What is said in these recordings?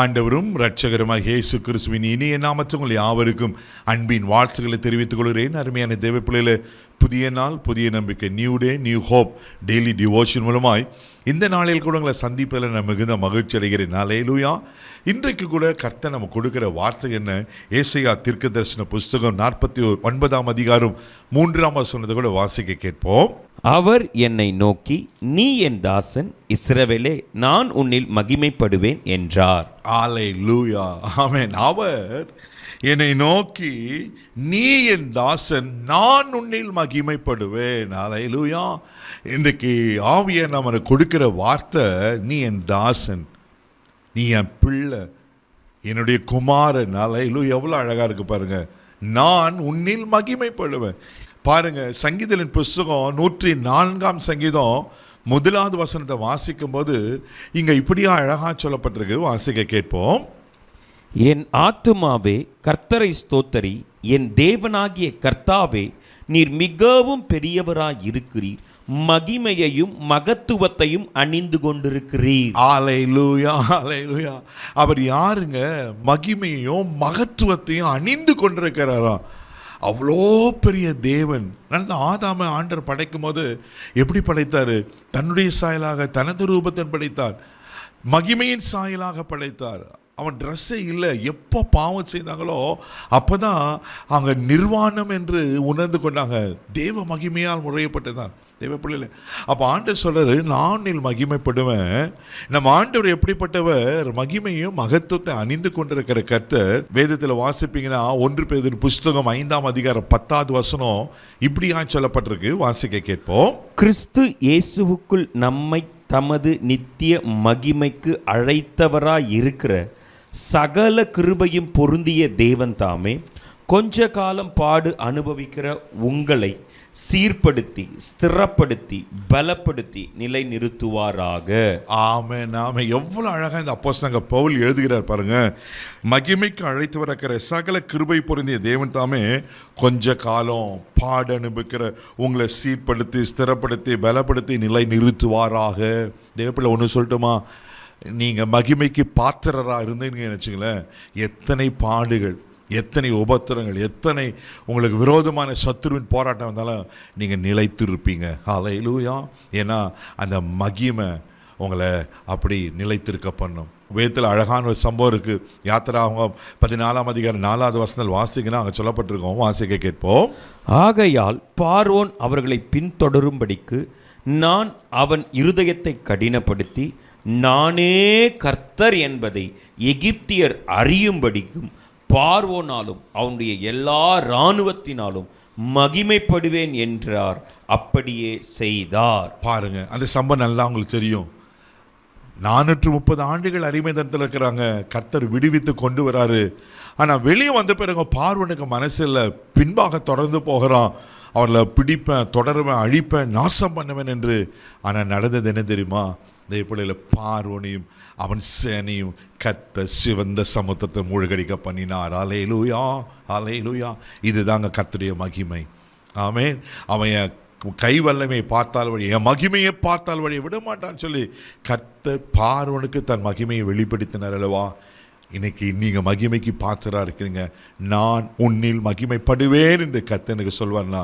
ஆண்டவரும் இரட்சகருமாக இயேசு கிறிஸ்துவின் இனிய நாமத்தில் உங்கள் யாவருக்கும் அன்பின் வாழ்த்துக்களை தெரிவித்துக் கொள்கிறேன். அருமையான தேவ பிள்ளைகளே, புதிய நாள், புதிய நம்பிக்கை, new day, new hope daily devotion மூலமாய் இந்த நாளில் கூட உங்களை சந்திப்பதில் நான் மிகுந்த மகிழ்ச்சி அடைகிறேன். அல்லேலூயா. இன்றைக்கு கூட கர்த்தர் நம்ம கொடுக்கிற வார்த்தை என்ன? ஏசாயா தீர்க்கதரிசன புஸ்தகம் 49ஆம் அதிகாரம் 3ஆம் வசனத்தை கூட வாசிக்க கேட்போம். அவர் என்னை நோக்கி, நீ என் தாசன் இஸ்ரவேலே, நான் உன்னில் மகிமைப்படுவேன் என்றார். அல்லேலூயா, ஆமென். அவர் என்னை நோக்கி, நீ என் தாசன், நான் உன்னில் மகிமைப்படுவேன். அல்லேலூயா. இன்றைக்கு ஆவியானவர் நமக்கு கொடுக்கிற வார்த்தை, நீ என் தாசன், நீ என் பிள்ளை, என்னுடைய குமாரன். அல்லேலூயா. எவ்வளோ அழகாக இருக்கு பாருங்க. நான் உன்னில் மகிமைப்படுவேன். பாருங்க, சங்கீதத்தின் புஸ்தகம் 104ஆம் சங்கீதம் 1வது வசனத்தை வாசிக்கும் போது இங்க இப்படியா அழகா சொல்லப்பட்டிருக்கு. வாசிக்க கேட்போம். என் ஆத்துமாவே கர்த்தரை ஸ்தோத்தரி, என் தேவனாகிய கர்த்தாவே, நீர் மிகவும் பெரியவராய் இருக்கிறீர், மகிமையையும் மகத்துவத்தையும் அணிந்து கொண்டிருக்கிறீர். அல்லேலூயா, அல்லேலூயா. அவர் யாருங்க? மகிமையையும் மகத்துவத்தையும் அணிந்து கொண்டிருக்கிறாராம். அவ்வளோ பெரிய தேவன். நல்ல ஆதாம ஆண்டவர் படைக்கும் போது எப்படி படைத்தார்? தன்னுடைய சாயலாக தனது ரூபத்தின் படைத்தார். மகிமையின் சாயலாக படைத்தார். அவன் ட்ரெஸ்ஸே இல்லை. எப்போ பாவம் செய்தாங்களோ அப்போ தான் அங்கே நிர்வாணம் என்று உணர்ந்து கொண்டாங்க. தேவ மகிமையால் முறையப்பட்டதான் தேவ பிள்ளைல. அப்போ ஆண்டவர் சொல்கிறாரு, நான் மகிமைப்படுவேன். நம்ம ஆண்டவர் எப்படிப்பட்டவர்? மகிமையும் மகத்துவத்தை அணிந்து கொண்டிருக்கிற கர்த்தர். வேதத்தில் வாசிப்பீங்கன்னா 1 பேதுரு புஸ்தகம் 5ஆம் அதிகாரம் 10வது வசனம் இப்படியா சொல்லப்பட்டிருக்கு. வாசிக்க கேட்போம். கிறிஸ்து இயேசுவுக்குள் நம்மை தமது நித்திய மகிமைக்கு அழைத்தவராய் இருக்கிற சகல கிருபையும் பொருந்திய தேவன் தாமே கொஞ்ச காலம் பாடு அனுபவிக்கிற உங்களை சீர்படுத்தி, ஸ்திரப்படுத்தி, பலப்படுத்தி நிலை நிறுத்துவாராக. ஆமென், ஆமென். எவ்வளவு அழகா இந்த அப்போஸ்தலனாகிய பவுல் எழுதுகிறார் பாருங்க. மகிமைக்கு அழைத்து வரக்கிற சகல கிருபை பொருந்திய தேவன் தாமே கொஞ்ச காலம் பாடு அனுபவிக்கிற உங்களை சீர்படுத்தி, ஸ்திரப்படுத்தி, பலப்படுத்தி நிலை நிறுத்துவாராக. தேவப்பிள்ளை ஒன்று சொல்லட்டுமா? நீங்கள் மகிமைக்கு பாத்திரராக இருந்தீங்கன்னு நினச்சிங்களேன், எத்தனை பாடுகள், எத்தனை உபத்திரங்கள், எத்தனை உங்களுக்கு விரோதமான சத்துருவின் போராட்டம் வந்தாலும் நீங்கள் நிலைத்திருப்பீங்க. அல்லேலூயா. ஏன்னா அந்த மகிமை உங்களை அப்படி நிலைத்திருக்க பண்ணும். வேதத்தில் அழகான ஒரு சம்பவம் இருக்குது. யாத்திராகமம் 14ஆம் அதிகாரம் 4வது வசனத்தில் வாசிங்கன்னா அங்கே சொல்லப்பட்டிருக்கோம். வாசிக்க கேட்போம். ஆகையால் பார்வோன் அவர்களை பின்தொடரும்படிக்கு நான் அவன் இருதயத்தை கடினப்படுத்தி, நானே கர்த்தர் என்பதை எகிப்தியர் அறியும்படிக்கும் பார்வோனாலும் அவனுடைய எல்லா இராணுவத்தினாலும் மகிமைப்படுவேன் என்றார். அப்படியே செய்தார். பாருங்க, அந்த சம்பவம் நல்லா உங்களுக்கு தெரியும். 430 ஆண்டுகள் அடிமைத்தனத்தில் இருக்கிறாங்க. கர்த்தர் விடுவித்து கொண்டு வராரு. ஆனால் வெளியே வந்த பிறகு பார்வோனுக்கு மனசில் பின்பாக தொடர்ந்து போகிறான். அவர்களை பிடிப்பேன், தொடருவேன், அழிப்பேன், நாசம் பண்ணுவேன் என்று. ஆனால் நடந்தது என்ன தெரியுமா? தேவப்பிள்ளையில் பார்வோனையும் அவன் சேனையும் கர்த்தர் சிவந்த சமுத்திரத்தை மூழ்கடிக்க பண்ணினார். அல்லேலூயா, அல்லேலூயா. இதுதாங்க கர்த்தருடைய மகிமை. ஆமென். அவன் கை வல்லமையை பார்த்தால் வழி, என் மகிமையை பார்த்தால் வழியை விட மாட்டான்னு சொல்லி கர்த்தர் பார்வோனுக்கு தன் மகிமையை வெளிப்படுத்தினார் அல்லவா? இன்னைக்கு நீங்கள் மகிமைக்கு பாத்திரா இருக்கிறீங்க. நான் உன்னில் மகிமைப்படுவேன் என்று கர்த்தர் எனக்கு சொல்வார்னா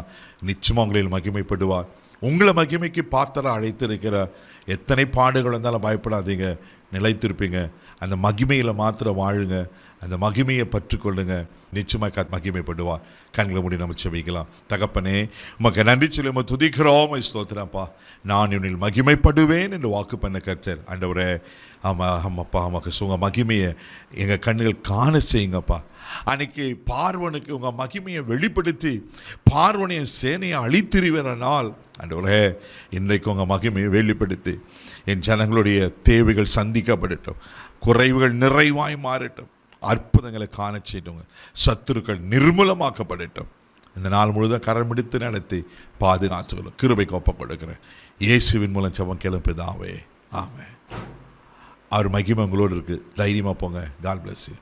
நிச்சயமாக உங்களில் மகிமைப்படுவார். உங்களை மகிமைக்கு பாத்திரா அழைத்திருக்கிறார். எத்தனை பாடுகள் வந்தாலும் பயப்படாதீங்க, நிலைத்திருப்பீங்க. அந்த மகிமையில் மாத்திரம் வாழுங்க. அந்த மகிமையை பற்றுக்கொள்ளுங்க. நிச்சயமாக மகிமைப்படுவார். கண்களை மூடி நம்ம செபிக்கலாம். தகப்பனே, உமக்கு நன்றி சொல்லி நம்ம துதிக்கிறோம், ஸ்தோத்திரப்பா. நான் இவனில் மகிமைப்படுவேன் என்று வாக்கு பண்ண கர்த்தர். ஆண்டவரே, ஆமாப்பா, நமக்கு உங்கள் மகிமையை எங்கள் கண்ணுகள் காண செய்யுங்கப்பா. அன்னைக்கு பார்வனுக்கு உங்கள் மகிமையை வெளிப்படுத்தி பார்வனைய சேனையை அழித்திருவேனால், ஆண்டவரே, இன்றைக்கு உங்கள் மகிமையை வெளிப்படுத்தி என் ஜனங்களுடைய தேவைகள் சந்திக்கப்படட்டும், குறைவுகள் நிறைவாய் மாறட்டும், அற்புதங்களை காண செய்யுங்க, சத்துருக்கள் நிர்மூலமாக்கப்படட்டும். இந்த நாள் முழுவதும் கரம் பிடித்து நடத்தி பாதுகாத்துக்கொள்ளும் கிருபைக்கு ஒப்பம் கொடுக்கிறேன். இயேசுவின் மூலம் ஜெபம் கேளும் பிதாவே, ஆமென். அவர் மகிமை உங்களோடு இருக்குது. தைரியமாக போங்க. God bless you.